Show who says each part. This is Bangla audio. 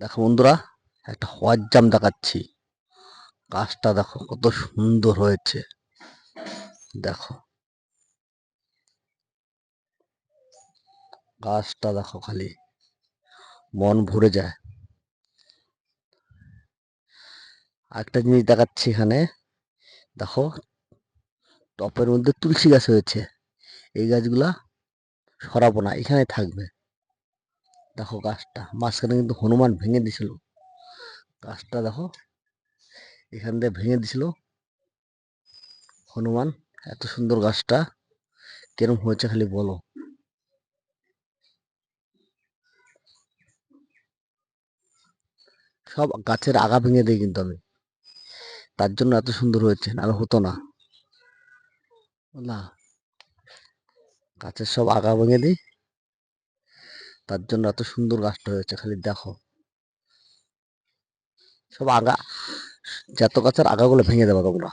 Speaker 1: দেখো বন্ধুরা, একটা হোয়াইট জাম দেখাচ্ছি। গাছটা দেখো কত সুন্দর হয়েছে। দেখো গাছটা দেখো, খালি মন ভরে যায়। আরেকটা জিনিস দেখাচ্ছি এখানে। দেখো, টপের মধ্যে তুলসী গাছ হয়েছে। এই গাছগুলা সরাবো না, এখানে থাকবে। দেখো গাছটা মাঝখানে কিন্তু হনুমান ভেঙে দিছিল। গাছটা দেখো, এখান দিয়ে ভেঙে দিছিল হনুমান। এত সুন্দর গাছটা কিরম হয়েছে খালি বলো। সব গাছের আগা ভেঙে দিই কিন্তু আমি, তার জন্য এত সুন্দর হয়েছে, নাহলে হতো না। না, গাছের সব আগা ভেঙে দিই, তার জন্য এত সুন্দর গাছটা হয়েছে খালি দেখো। সব আগা, যত গাছের আগাগুলো ভেঙে দেবো তোমরা।